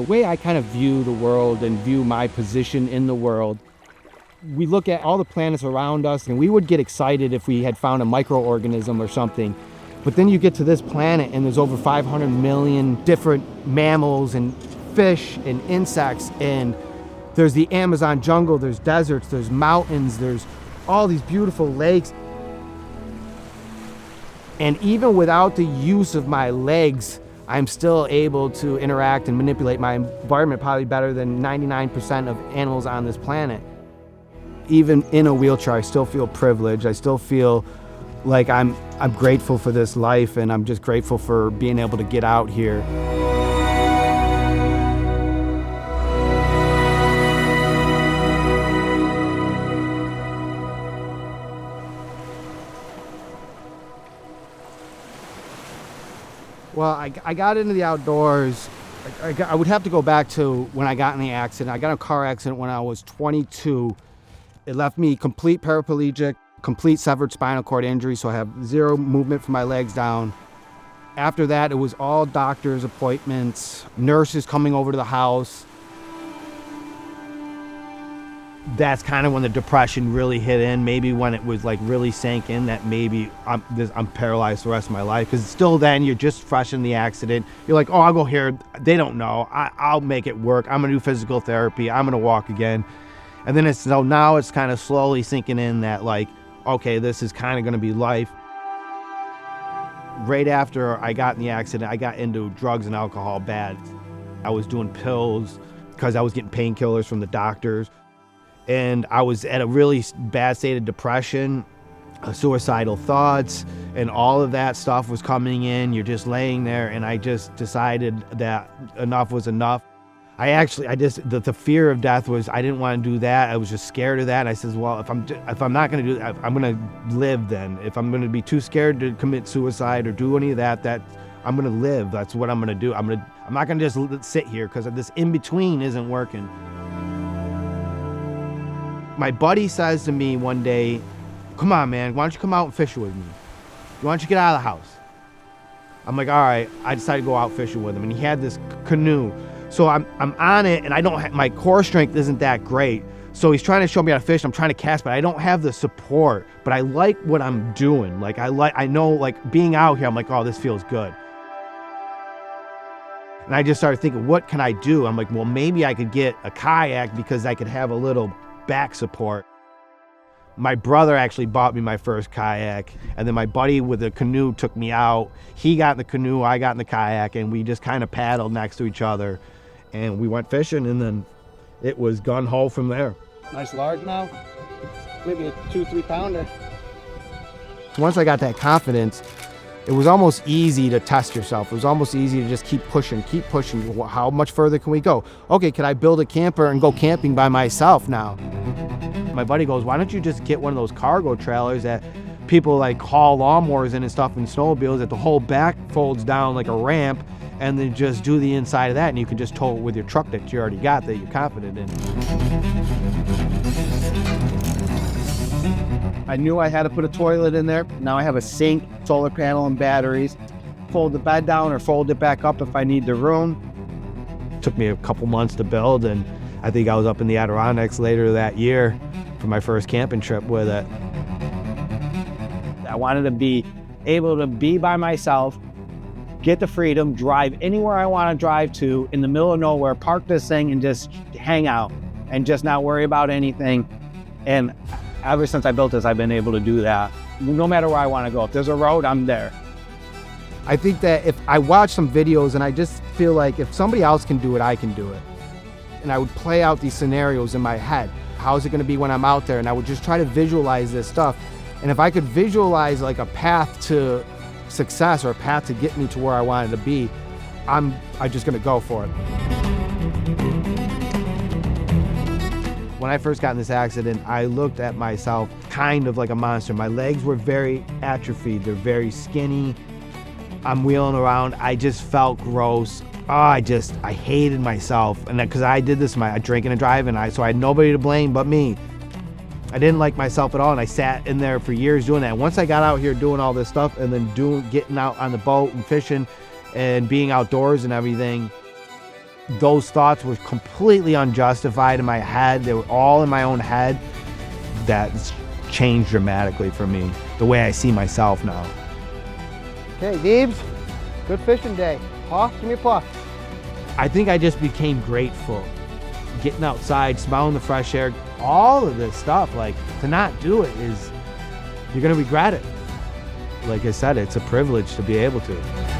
the way I kind of view the world and view my position in the world, we look at all the planets around us and we would get excited if we had found a microorganism or something. But then you get to this planet and there's over 500 million different mammals and fish and insects, and there's the Amazon jungle, there's deserts, there's mountains, there's all these beautiful lakes. And even without the use of my legs, I'm still able to interact and manipulate my environment probably better than 99% of animals on this planet. Even in a wheelchair, I still feel privileged. I still feel like I'm grateful for this life, and I'm just grateful for being able to get out here. Well, I got into the outdoors. I would have to go back to when I got in the accident. I got in a car accident when I was 22. It left me complete paraplegic, complete severed spinal cord injury, so I have zero movement from my legs down. After that, it was all doctor's appointments, nurses coming over to the house. That's kind of when the depression really hit in, maybe when it was like really sank in that maybe I'm paralyzed the rest of my life. Because still then, you're just fresh in the accident. You're like, oh, I'll go here. They don't know. I'll make it work. I'm going to do physical therapy. I'm going to walk again. And then now it's kind of slowly sinking in that like, okay, this is kind of going to be life. Right after I got in the accident, I got into drugs and alcohol bad. I was doing pills because I was getting painkillers from the doctors. And I was at a really bad state of depression, suicidal thoughts, and all of that stuff was coming in. You're just laying there, and I just decided that enough was enough. The fear of death was, I didn't want to do that. I was just scared of that. And I said, well, if I'm not going to do that, I'm going to live then. If I'm going to be too scared to commit suicide or do any of that I'm going to live. That's what I'm going to do. I'm not going to just sit here because this in-between isn't working. My buddy says to me one day, come on, man, why don't you come out and fish with me? Why don't you get out of the house? I'm like, all right. I decided to go out fishing with him, and he had this canoe. So I'm on it, and my core strength isn't that great. So he's trying to show me how to fish. I'm trying to cast, but I don't have the support. But I like what I'm doing. Like I know, like being out here, I'm like, oh, this feels good. And I just started thinking, what can I do? I'm like, well, maybe I could get a kayak because I could have a little back support. My brother actually bought me my first kayak, and then my buddy with the canoe took me out. He got in the canoe, I got in the kayak, and we just kind of paddled next to each other. And we went fishing, and then it was gun-ho from there. Nice large now, maybe a 2-3 pounder. Once I got that confidence, it was almost easy to test yourself. It was almost easy to just keep pushing. How much further can we go? Okay, could I build a camper and go camping by myself now? My buddy goes, why don't you just get one of those cargo trailers that people like haul lawnmowers in and stuff and snowmobiles, that the whole back folds down like a ramp, and then just do the inside of that, and you can just tow it with your truck that you already got that you're confident in. I knew I had to put a toilet in there. Now I have a sink, solar panel, and batteries. Fold the bed down or fold it back up if I need the room. It took me a couple months to build, and I think I was up in the Adirondacks later that year for my first camping trip with it. I wanted to be able to be by myself, get the freedom, drive anywhere I want to drive to in the middle of nowhere, park this thing and just hang out and just not worry about anything. And ever since I built this, I've been able to do that. No matter where I want to go. If there's a road, I'm there. I think that if I watch some videos and I just feel like if somebody else can do it, I can do it. And I would play out these scenarios in my head. How's it going to be when I'm out there? And I would just try to visualize this stuff. And if I could visualize like a path to success or a path to get me to where I wanted to be, I'm just going to go for it. When I first got in this accident, I looked at myself kind of like a monster. My legs were very atrophied. They're very skinny. I'm wheeling around. I just felt gross. Oh, I hated myself. And because I did this, I drinking and driving, so I had nobody to blame but me. I didn't like myself at all, and I sat in there for years doing that. Once I got out here doing all this stuff and then getting out on the boat and fishing and being outdoors and everything, those thoughts were completely unjustified in my head. They were all in my own head. That's changed dramatically for me, the way I see myself now. Okay, Deebs, good fishing day. Paw, give me a paw. I think I just became grateful. Getting outside, smelling the fresh air, all of this stuff, like, to not do it is, you're gonna regret it. Like I said, it's a privilege to be able to.